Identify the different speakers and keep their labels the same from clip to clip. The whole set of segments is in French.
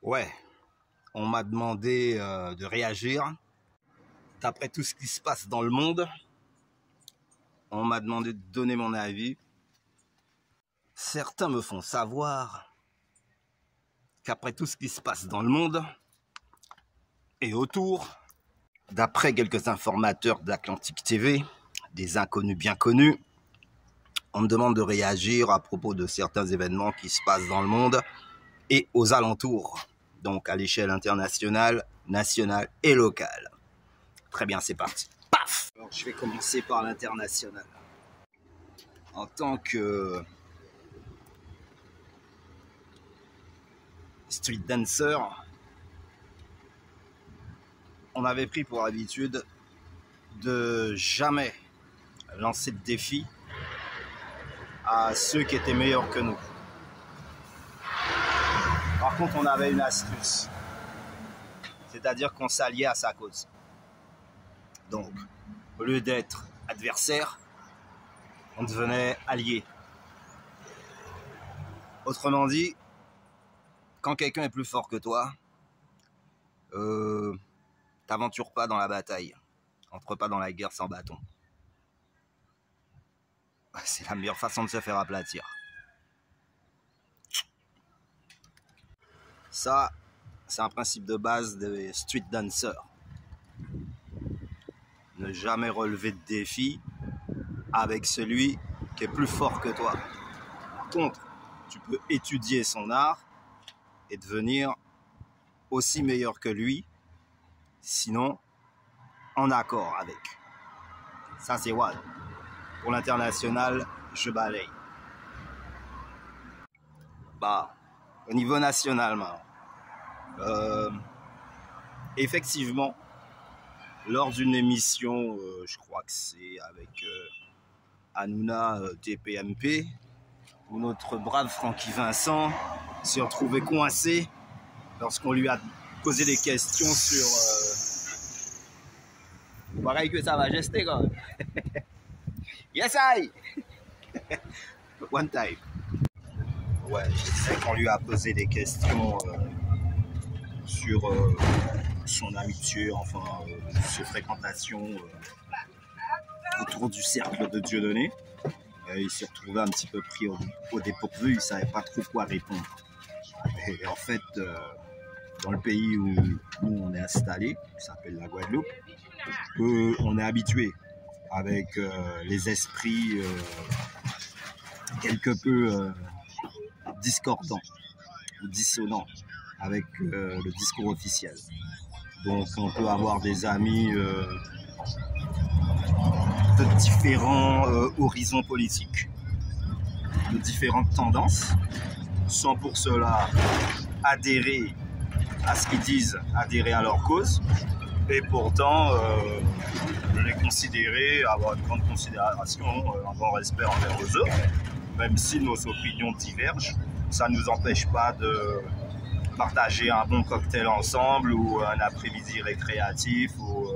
Speaker 1: Ouais, on m'a demandé de réagir. D'après tout ce qui se passe dans le monde, on m'a demandé de donner mon avis. Certains me font savoir qu'après tout ce qui se passe dans le monde et autour, d'après quelques informateurs d'Atlantique TV, des inconnus bien connus, on me demande de réagir à propos de certains événements qui se passent dans le monde et aux alentours, donc à l'échelle internationale, nationale et locale. Très bien, c'est parti. Paf! Alors, je vais commencer par l'international. En tant que street dancer, on avait pris pour habitude de jamais lancer de défi à ceux qui étaient meilleurs que nous. Par contre, on avait une astuce, c'est-à-dire qu'on s'alliait à sa cause. Donc, au lieu d'être adversaire, on devenait allié. Autrement dit, quand quelqu'un est plus fort que toi, t'aventures pas dans la bataille, entre pas dans la guerre sans bâton. C'est la meilleure façon de se faire aplatir. Ça, c'est un principe de base des street dancers. Ne jamais relever de défi avec celui qui est plus fort que toi. Par contre, tu peux étudier son art et devenir aussi meilleur que lui, sinon en accord avec. Ça, c'est what. Pour l'international, je balaye. Au niveau national, effectivement, lors d'une émission, je crois que c'est avec Hanouna TPMP, où notre brave Francky Vincent s'est retrouvé coincé lorsqu'on lui a posé des questions sur... Pareil que ça va gester quand même. Yes, I! One time. Ouais, je sais qu'on lui a posé des questions sur son amitié, enfin, ses fréquentations autour du cercle de Dieudonné. Il s'est retrouvé un petit peu pris au dépourvu, il ne savait pas trop quoi répondre. Et en fait, dans le pays où nous on est installé, qui s'appelle la Guadeloupe, on est habitué avec les esprits quelque peu discordants ou dissonants avec le discours officiel. Donc on peut avoir des amis de différents horizons politiques, de différentes tendances, sans pour cela adhérer à ce qu'ils disent, adhérer à leur cause, et pourtant les considérer, avoir une grande considération, un grand respect envers eux autres, même si nos opinions divergent. Ça ne nous empêche pas de partager un bon cocktail ensemble ou un après-midi récréatif ou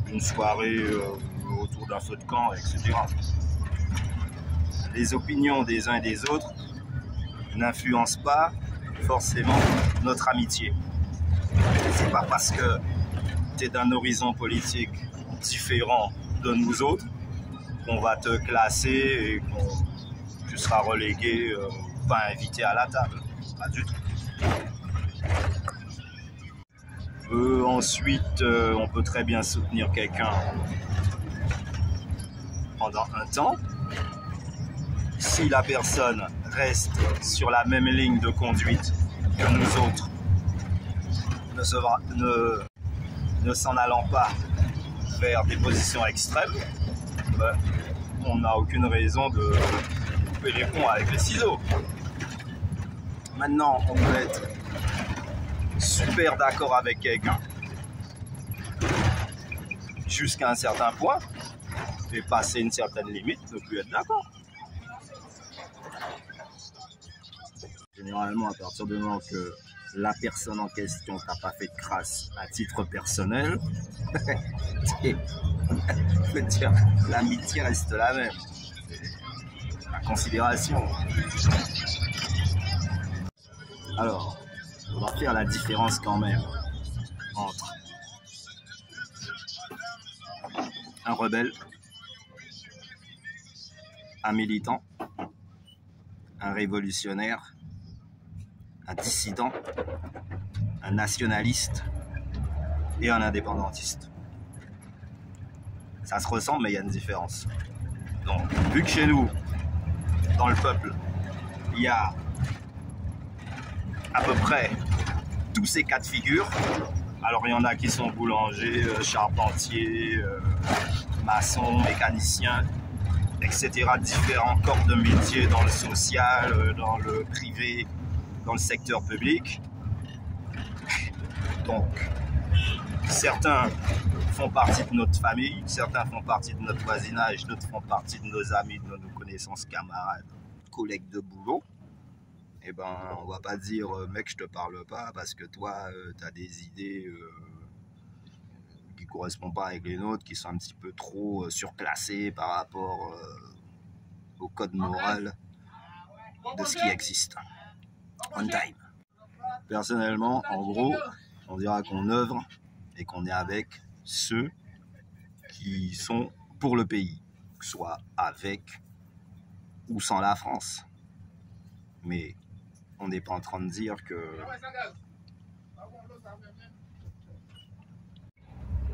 Speaker 1: une soirée autour d'un feu de camp, etc. Les opinions des uns et des autres n'influencent pas forcément notre amitié. C'est pas parce que tu es d'un horizon politique différent de nous autres qu'on va te classer et que tu seras relégué, pas invité à la table. Pas du tout. Ensuite, on peut très bien soutenir quelqu'un pendant un temps. Si la personne reste sur la même ligne de conduite que nous autres, ne s'en allant pas vers des positions extrêmes, on n'a aucune raison de couper les ponts avec les ciseaux. Maintenant, on peut être super d'accord avec quelqu'un jusqu'à un certain point et passer une certaine limite, ne plus être d'accord. Généralement, à partir du moment que la personne en question t'a pas fait de crasse à titre personnel, je veux dire, l'amitié reste la même. La considération. Alors, On va faire la différence quand même entre un rebelle, un militant, un révolutionnaire, un dissident, un nationaliste et un indépendantiste. Ça se ressemble, mais il y a une différence. Donc, vu que chez nous, dans le peuple, il y a à peu près tous ces cas de figure. Alors, il y en a qui sont boulangers, charpentiers, maçons, mécaniciens, etc. Différents corps de métier dans le social, dans le privé, dans le secteur public. Donc, certains font partie de notre famille, certains font partie de notre voisinage, d'autres font partie de nos amis, de nos connaissances, camarades, collègues de boulot. Eh ben, on va pas dire mec, je te parle pas parce que toi, tu as des idées qui correspondent pas avec les nôtres, qui sont un petit peu trop surclassées par rapport au code moral de ce qui existe. On time. Personnellement, en gros, on dira qu'on œuvre et qu'on est avec ceux qui sont pour le pays, soit avec ou sans la France. Mais on n'est pas en train de dire que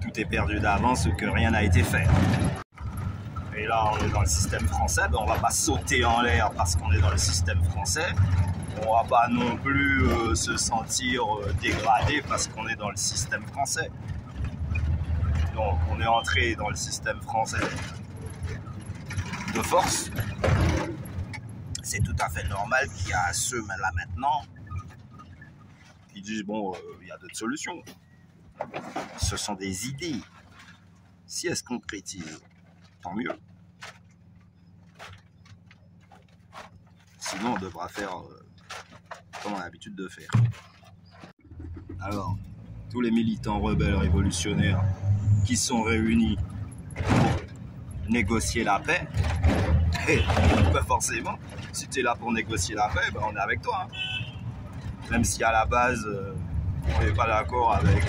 Speaker 1: tout est perdu d'avance ou que rien n'a été fait. Et là, on est dans le système français, ben on va pas sauter en l'air parce qu'on est dans le système français. On va pas non plus se sentir dégradé parce qu'on est dans le système français. Donc, on est entré dans le système français de force. C'est tout à fait normal qu'il y a ceux là maintenant qui disent bon, il y a d'autres solutions. Ce sont des idées. Si elles se concrétisent, tant mieux. Sinon, on devra faire comme on a l'habitude de faire. Alors, tous les militants rebelles révolutionnaires qui sont réunis pour négocier la paix, et pas forcément, si tu es là pour négocier la paix, ben on est avec toi. Hein. Même si à la base, on n'est pas d'accord avec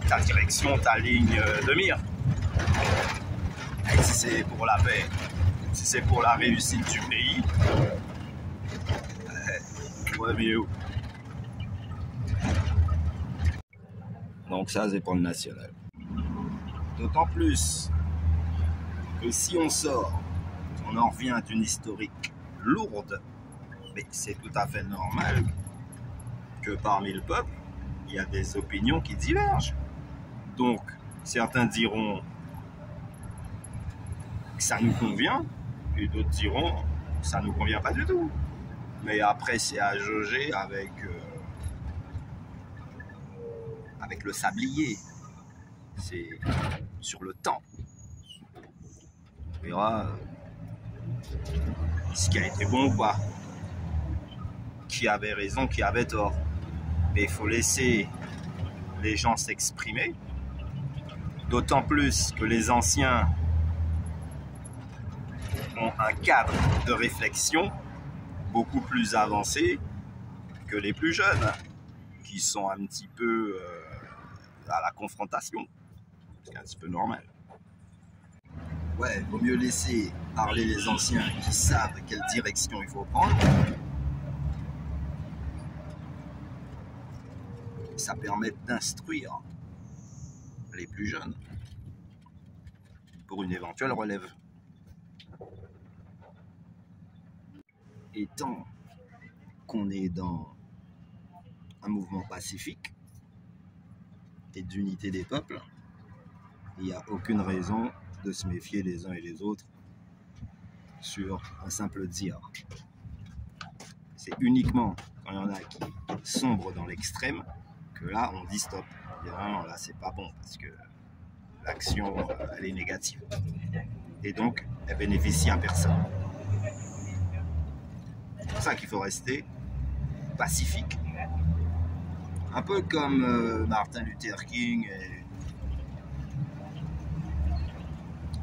Speaker 1: ta direction, ta ligne de mire. Et si c'est pour la paix, si c'est pour la réussite du pays, ouais, mais où? Donc ça, c'est pour le national. D'autant plus que si on sort, on en revient d'une historique lourde, mais c'est tout à fait normal que parmi le peuple, il y a des opinions qui divergent. Donc, certains diront que ça nous convient, et d'autres diront que ça nous convient pas du tout. Mais après, c'est à jauger avec le sablier. C'est sur le temps. On verra ce qui a été bon ou pas. Qui avait raison, qui avait tort. Mais il faut laisser les gens s'exprimer. D'autant plus que les anciens ont un cadre de réflexion beaucoup plus avancé que les plus jeunes, qui sont un petit peu à la confrontation. C'est un petit peu normal. Ouais, il vaut mieux laisser parler les anciens qui savent quelle direction il faut prendre. Ça permet d'instruire les plus jeunes pour une éventuelle relève. Et tant qu'on est dans un mouvement pacifique et d'unité des peuples, il n'y a aucune raison de se méfier les uns et les autres sur un simple dire. C'est uniquement quand il y en a qui sombrent dans l'extrême que là on dit stop. On dit non, là c'est pas bon parce que l'action elle est négative. Et donc elle bénéficie à personne. C'est pour ça qu'il faut rester pacifique. Un peu comme Martin Luther King et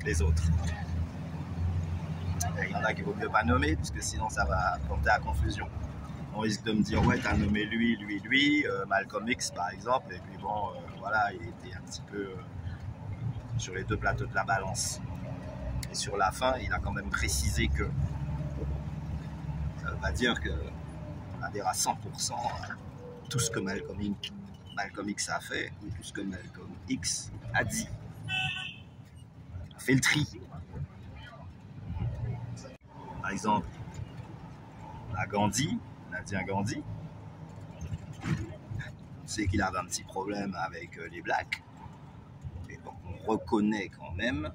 Speaker 1: les autres. Il y en a qu'il ne vaut mieux pas nommer, parce que sinon ça va porter à confusion. on risque de me dire ouais, t'as nommé lui, Malcolm X par exemple, et puis bon, voilà, il était un petit peu sur les deux plateaux de la balance. Et sur la fin, il a quand même précisé que ça ne veut pas dire qu'on adhère à 100% à tout ce que Malcolm X a fait ou tout ce que Malcolm X a dit. On a fait le tri. Par exemple, à Gandhi, Nadia Gandhi, on sait qu'il avait un petit problème avec les blacks. Et donc on reconnaît quand même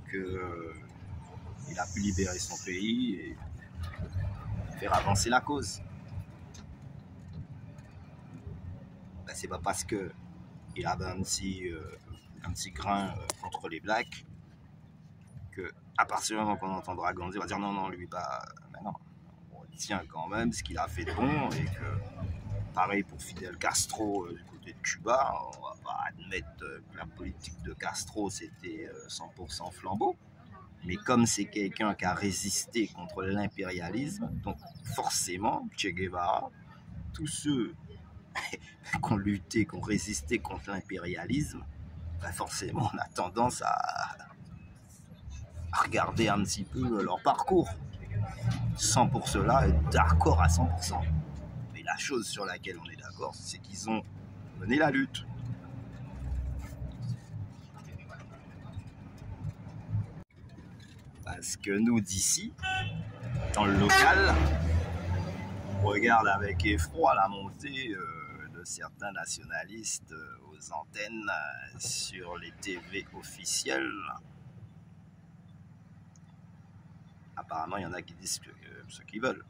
Speaker 1: qu'il a pu libérer son pays et faire avancer la cause. Ben, c'est pas parce qu'il avait un petit grain contre les blacks que à partir du moment qu'on entendra Gandhi, on va dire non, lui, bah non. On tient quand même ce qu'il a fait de bon et que pareil pour Fidel Castro du côté de Cuba, on va pas admettre que la politique de Castro c'était 100% flambeau. Mais comme c'est quelqu'un qui a résisté contre l'impérialisme, donc forcément, Che Guevara, tous ceux qui ont lutté, qui ont résisté contre l'impérialisme, ben forcément on a tendance à regarder un petit peu leur parcours, sans pour cela être d'accord à 100%. Mais la chose sur laquelle on est d'accord, c'est qu'ils ont mené la lutte. Parce que nous, d'ici, dans le local, on regarde avec effroi la montée de certains nationalistes aux antennes sur les TV officielles. Apparemment, il y en a qui disent ce qu'ils veulent.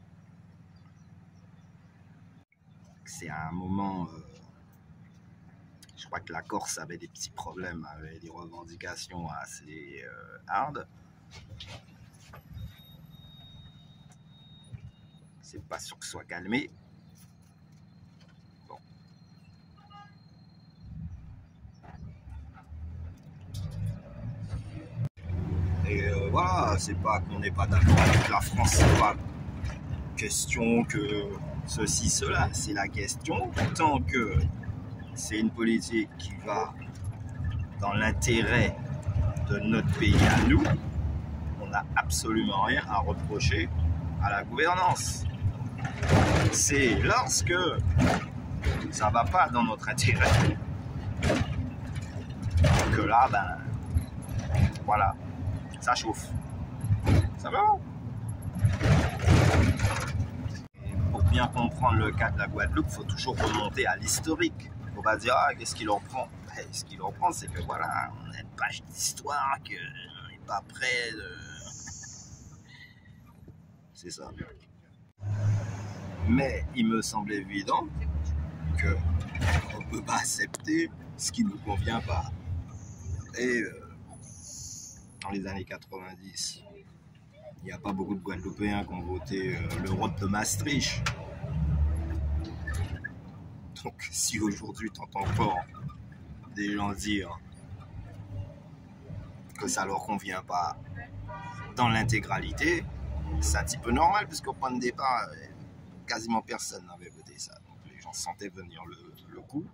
Speaker 1: C'est à un moment... je crois que la Corse avait des petits problèmes avec des revendications assez hard. C'est pas sûr que ce soit calmé. Bon. Et voilà, c'est pas qu'on n'est pas d'accord avec la France, c'est pas question que ceci, cela. C'est la question, tant que c'est une politique qui va dans l'intérêt de notre pays à nous, on n'a absolument rien à reprocher à la gouvernance. C'est lorsque ça va pas dans notre intérêt que là, ben, voilà, ça chauffe. Ça va? Pour bien comprendre le cas de la Guadeloupe, il faut toujours remonter à l'historique. On va dire, ah, qu'est-ce qu'il en prend? Ce qu'il en prend, c'est que voilà, on a une page d'histoire, qu'on n'est pas prêt de... C'est ça. Mais il me semble évident qu'on ne peut pas accepter ce qui ne nous convient pas. Et dans les années 90, il n'y a pas beaucoup de Guadeloupéens qui ont voté l'Europe de Maastricht. Donc si aujourd'hui tu entends encore des gens dire que ça leur convient pas dans l'intégralité, c'est un petit peu normal puisqu'au point de départ, quasiment personne n'avait voté ça. Donc les gens sentaient venir le coup.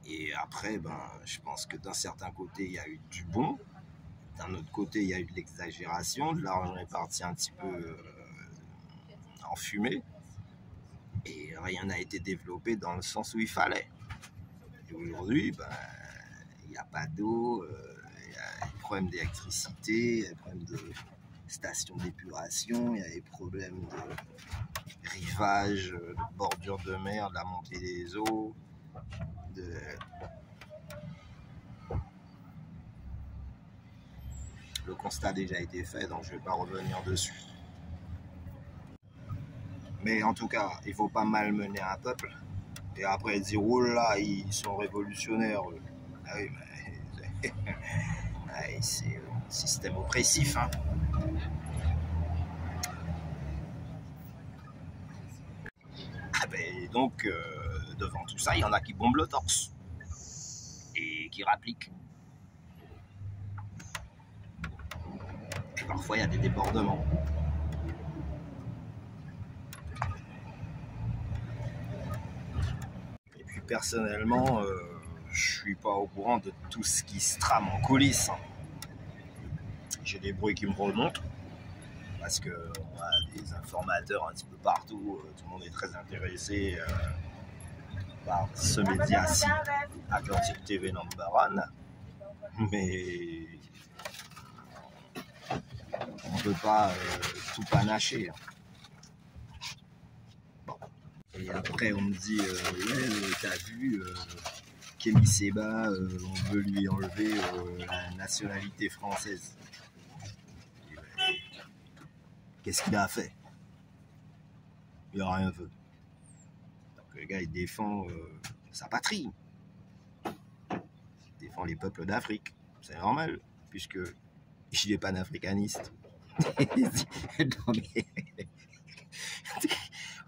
Speaker 1: Et après, ben, je pense que d'un certain côté, il y a eu du bon. D'un autre côté, il y a eu de l'exagération. De l'argent est parti un petit peu en fumée. Et rien n'a été développé dans le sens où il fallait. Et aujourd'hui, ben, il n'y a pas d'eau, il y a des problèmes d'électricité, il y a des problèmes de stations d'épuration, il y a des problèmes de rivage, de bordure de mer, de la montée des eaux, Le constat a déjà été fait, donc je ne vais pas revenir dessus. Mais en tout cas, il ne faut pas malmener un peuple et après dire oh là, ils sont révolutionnaires. Ah oui, mais c'est un système oppressif. Hein. Ah ben, donc, devant tout ça, il y en a qui bombent le torse et qui rappliquent. Puis parfois, il y a des débordements. personnellement, je suis pas au courant de tout ce qui se trame en coulisses. J'ai des bruits qui me remontent parce que on a des informateurs un petit peu partout. Tout le monde est très intéressé par ce média-ci, Atlantic TV #1. Mais on ne peut pas tout panacher. Et après, on me dit, ouais, t'as vu, Kémy Séba, on veut lui enlever la nationalité française. Qu'est-ce qu'il a fait? Il n'a rien fait. Donc, le gars, il défend sa patrie. Il défend les peuples d'Afrique. C'est normal, puisque il est panafricaniste. Non, mais...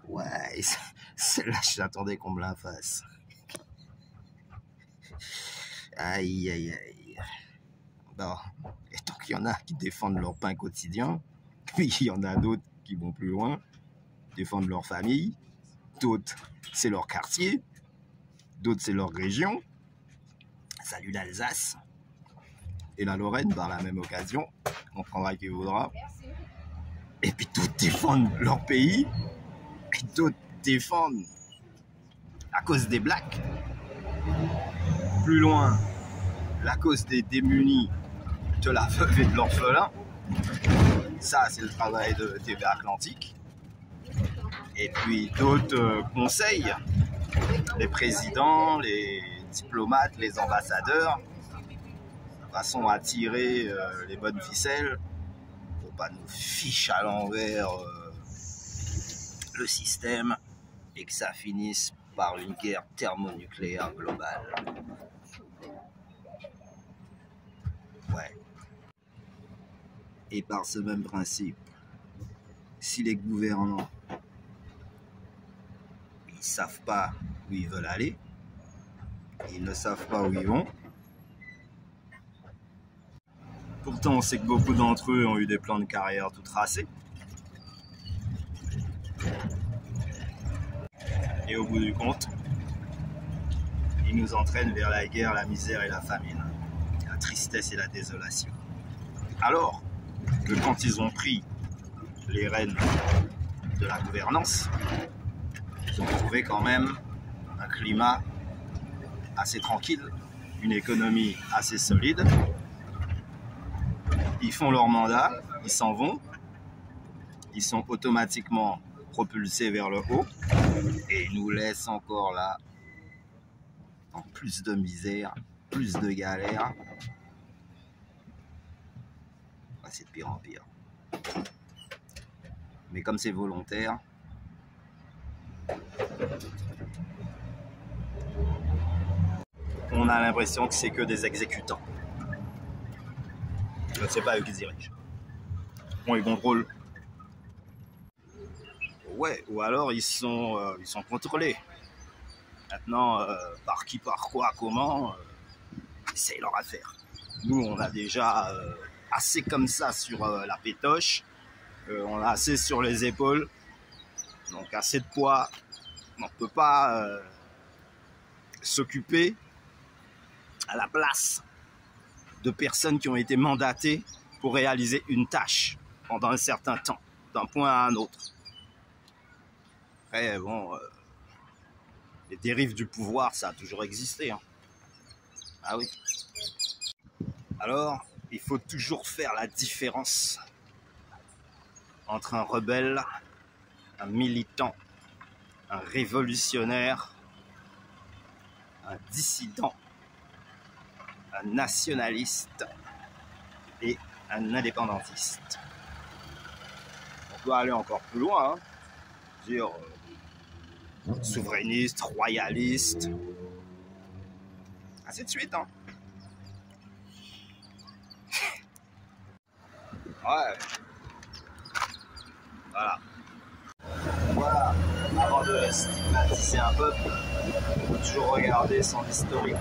Speaker 1: ouais, celle-là, j'attendais qu'on me la fasse. Aïe, aïe, aïe. Bon, et tant qu'il y en a qui défendent leur pain quotidien, puis il y en a d'autres qui vont plus loin, défendent leur famille, d'autres, c'est leur quartier, d'autres, c'est leur région. Salut l'Alsace et la Lorraine par la même occasion, on prendra qui voudra. Et puis d'autres défendent leur pays, et d'autres défendent la cause des blacks. Plus loin, la cause des démunis, de la veuve et de l'orphelin. Ça, c'est le travail de TV Atlantique. Et puis d'autres conseils, les présidents, les diplomates, les ambassadeurs, de façon à tirer les bonnes ficelles pour pas nous ficher à l'envers le système et que ça finisse par une guerre thermonucléaire globale. Ouais. Et par ce même principe, si les gouvernants ils savent pas où ils veulent aller, ils ne savent pas où ils vont. Pourtant, on sait que beaucoup d'entre eux ont eu des plans de carrière tout tracés. Et au bout du compte, ils nous entraînent vers la guerre, la misère et la famine, la tristesse et la désolation. Alors que quand ils ont pris les rênes de la gouvernance, ils ont trouvé quand même un climat assez tranquille, une économie assez solide. Ils font leur mandat, ils s'en vont, ils sont automatiquement propulsés vers le haut et ils nous laissent encore là en plus de misère, plus de galère. C'est de pire en pire. Mais comme c'est volontaire, on a l'impression que c'est que des exécutants. Je ne sais pas eux qui dirigent. Bon, ils contrôlent. Ouais, ou alors ils sont contrôlés. Maintenant, par qui, par quoi, comment, c'est leur affaire. Nous, on a déjà assez comme ça sur la pétoche. On a assez sur les épaules. Donc assez de poids. On ne peut pas s'occuper à la place de personnes qui ont été mandatées pour réaliser une tâche pendant un certain temps, d'un point à un autre. Après, bon, les dérives du pouvoir, ça a toujours existé. Hein. Ah oui. Alors, il faut toujours faire la différence entre un rebelle, un militant, un révolutionnaire, un dissident, un nationaliste et un indépendantiste. On doit aller encore plus loin, hein. Dire souverainiste, royaliste, ainsi de suite. Hein. Ouais. Voilà. Voilà. Avant de stigmatiser un peuple, il faut toujours regarder son historique.